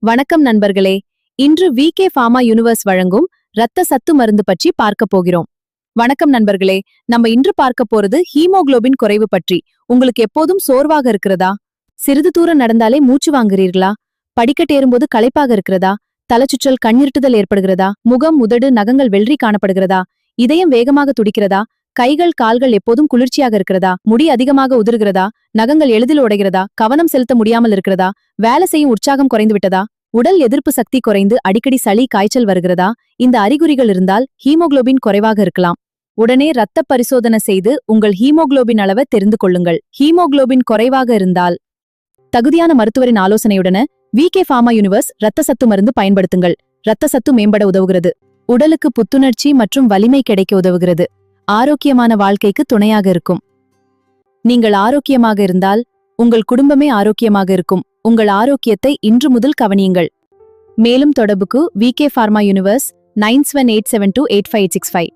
வணக்கம் நண்பர்களே. இன்று விகே ஃபார்மா யூனிவர்ஸ் வழங்கும் இரத்த சத்து மருந்து பற்றி பார்க்க போகிறோம். வணக்கம் நண்பர்களே, நம்ம இன்று பார்க்க போறது ஹீமோகுளோபின் குறைவு பற்றி. உங்களுக்கு எப்போதும் சோர்வாக இருக்கிறதா? சிறிது தூரம் நடந்தாலே மூச்சு வாங்குறீர்களா? படிக்கட்டேறும்போது களைப்பாக இருக்கிறதா? தலைச்சுற்றல், கண்ணிருட்டுதல் ஏற்படுகிறதா? முகம், உதடு, நகங்கள் வெள்ளரி காணப்படுகிறதா? இதயம் வேகமாக துடிக்கிறதா? கைகள், கால்கள் எப்போதும் குளிர்ச்சியாக இருக்கிறதா? முடி அதிகமாக உதிர்கிறதா? நகங்கள் எளிதில் உடைகிறதா? கவனம் செலுத்த முடியாமல் இருக்கிறதா? வேலை செய்யும் உற்சாகம் குறைந்து விட்டதா? உடல் எதிர்ப்பு சக்தி குறைந்து அடிக்கடி சளி, காய்ச்சல் வருகிறதா? இந்த அறிகுறிகள் இருந்தால் ஹீமோகுளோபின் குறைவாக இருக்கலாம். உடனே இரத்த பரிசோதனை செய்து உங்கள் ஹீமோகுளோபின் அளவை தெரிந்து கொள்ளுங்கள். ஹீமோகுளோபின் குறைவாக இருந்தால் தகுதியான மருத்துவரின் ஆலோசனையுடன விகே ஃபார்மா யூனிவர்ஸ் இரத்த சத்து மருந்து பயன்படுத்துங்கள். இரத்த சத்து மேம்பட உதவுகிறது. உடலுக்கு புத்துணர்ச்சி மற்றும் வலிமை கிடைக்க உதவுகிறது. ஆரோக்கியமான வாழ்க்கைக்கு துணையாக இருக்கும். நீங்கள் ஆரோக்கியமாக இருந்தால் உங்கள் குடும்பமே ஆரோக்கியமாக இருக்கும். உங்கள் ஆரோக்கியத்தை இன்று முதல் கவனியுங்கள். மேலும் தொடர்புக்கு விகே ஃபார்மா யூனிவர்ஸ் 9787285865.